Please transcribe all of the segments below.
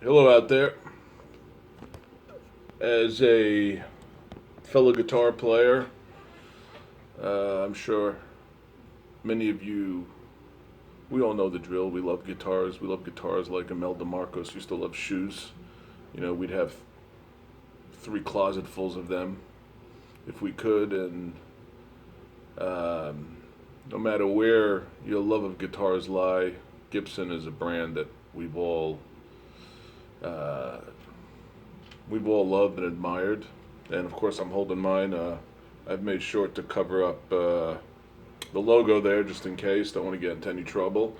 Hello out there. As a fellow guitar player, I'm sure many of you, we all know the drill. We love guitars. We love guitars like Imelda Marcos used to love shoes. We'd have three closetfuls of them if we could. And no matter where your love of guitars lie, Gibson is a brand that uh, we've all loved and admired. And of course, I'm holding mine. I've made sure to cover up the logo there just in case. Don't want to get into any trouble.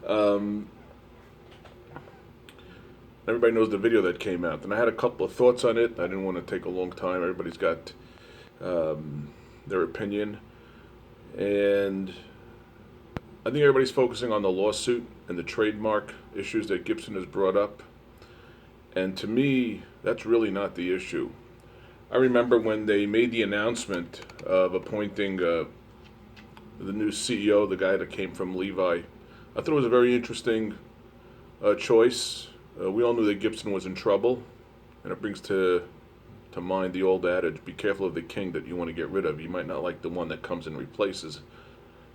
Um, Everybody knows the video that came out, and I had a couple of thoughts on it. I didn't want to take a long time. Everybody's got their opinion, and I think everybody's focusing on the lawsuit and the trademark issues that Gibson has brought up. And to me, that's really not the issue. I remember when they made the announcement of appointing the new CEO, the guy that came from Levi. I thought it was a very interesting choice. We all knew that Gibson was in trouble, and it brings to mind the old adage: "Be careful of the king that you want to get rid of. You might not like the one that comes and replaces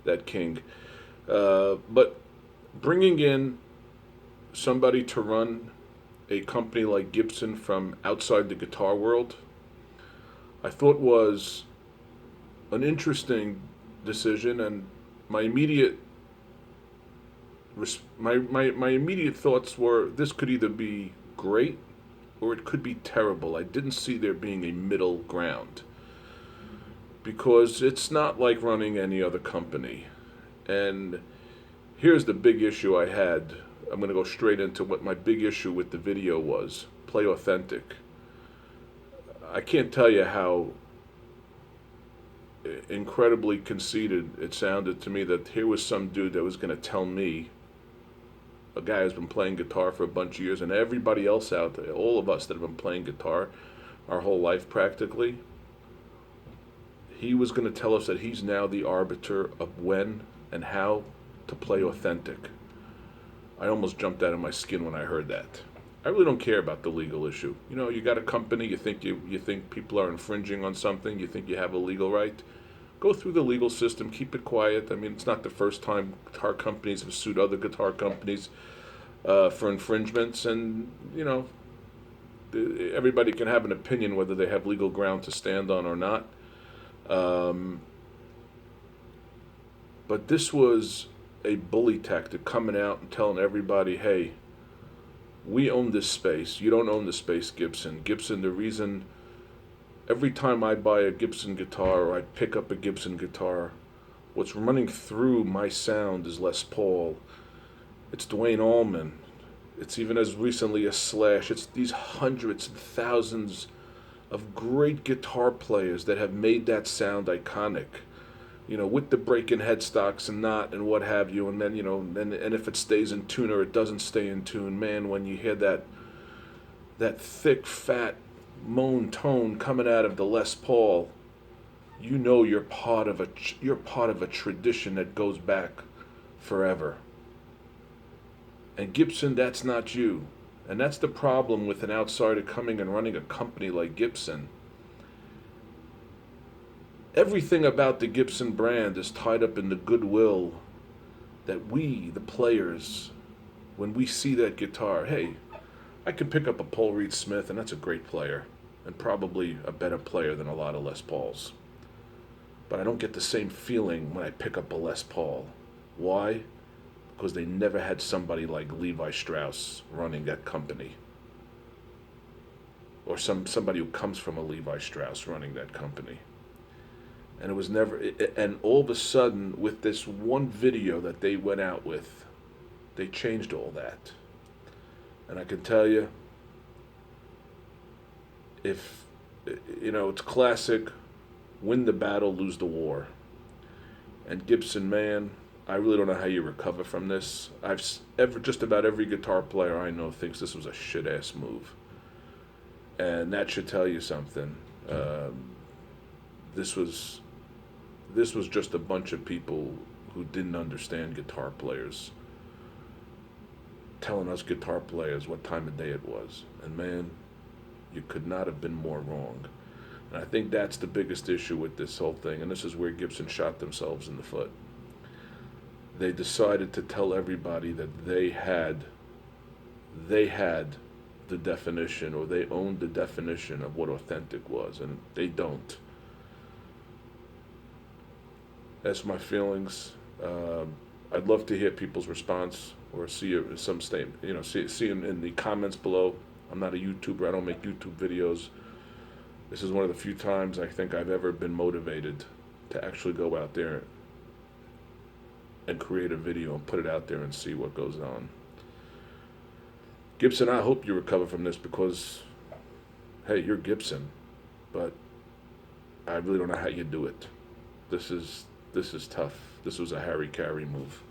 that king." But bringing in somebody to run a company like Gibson from outside the guitar world, I thought was an interesting decision, and my immediate my immediate thoughts were this could either be great or it could be terrible. I didn't see there being a middle ground because it's not like running any other company. And here's the big issue I had. I'm going to go straight into what my big issue with the video was. Play authentic. I can't tell you how incredibly conceited it sounded to me that here was some dude that was going to tell me, a guy who's been playing guitar for a bunch of years, and everybody else out there, all of us that have been playing guitar our whole life practically, he was going to tell us that he's now the arbiter of when and how to play authentic. I almost jumped out of my skin when I heard that. I really don't care about the legal issue. You got a company, you think people are infringing on something, you think you have a legal right. Go through the legal system, keep it quiet. I mean, it's not the first time guitar companies have sued other guitar companies for infringements, and everybody can have an opinion whether they have legal ground to stand on or not. But this was a bully tactic, coming out and telling everybody, hey, we own this space. You don't own the space, Gibson. Gibson, the reason every time I buy a Gibson guitar or I pick up a Gibson guitar, what's running through my sound is Les Paul. It's Dwayne Allman. It's even as recently as Slash. It's these hundreds and thousands of great guitar players that have made that sound iconic. With the break-in headstocks and not and what have you, and then and if it stays in tune or it doesn't stay in tune, man, when you hear that thick, fat moan tone coming out of the Les Paul, you're part of a tradition that goes back forever. And Gibson, that's not you, and that's the problem with an outsider coming and running a company like Gibson. Everything about the Gibson brand is tied up in the goodwill that we, the players, when we see that guitar, hey, I could pick up a Paul Reed Smith, and that's a great player, and probably a better player than a lot of Les Pauls. But I don't get the same feeling when I pick up a Les Paul. Why? Because they never had somebody like Levi Strauss running that company. Or somebody who comes from a Levi Strauss running that company. And it was never, and all of a sudden, with this one video that they went out with, they changed all that. And I can tell you, if, it's classic, win the battle, lose the war. And Gibson, man, I really don't know how you recover from this. Just about every guitar player I know thinks this was a shit-ass move. And that should tell you something. This was just a bunch of people who didn't understand guitar players. telling us guitar players what time of day it was. And man, you could not have been more wrong. And I think that's the biggest issue with this whole thing. And this is where Gibson shot themselves in the foot. They decided to tell everybody that they had the definition, or they owned the definition of what authentic was, and they don't. That's my feelings. I'd love to hear people's response, or see some statement. See them in the comments below. I'm not a YouTuber. I don't make YouTube videos. This is one of the few times I think I've ever been motivated to actually go out there and create a video and put it out there and see what goes on. Gibson, I hope you recover from this, because, hey, you're Gibson, but I really don't know how you do it. This is tough. This was a Harry Carey move.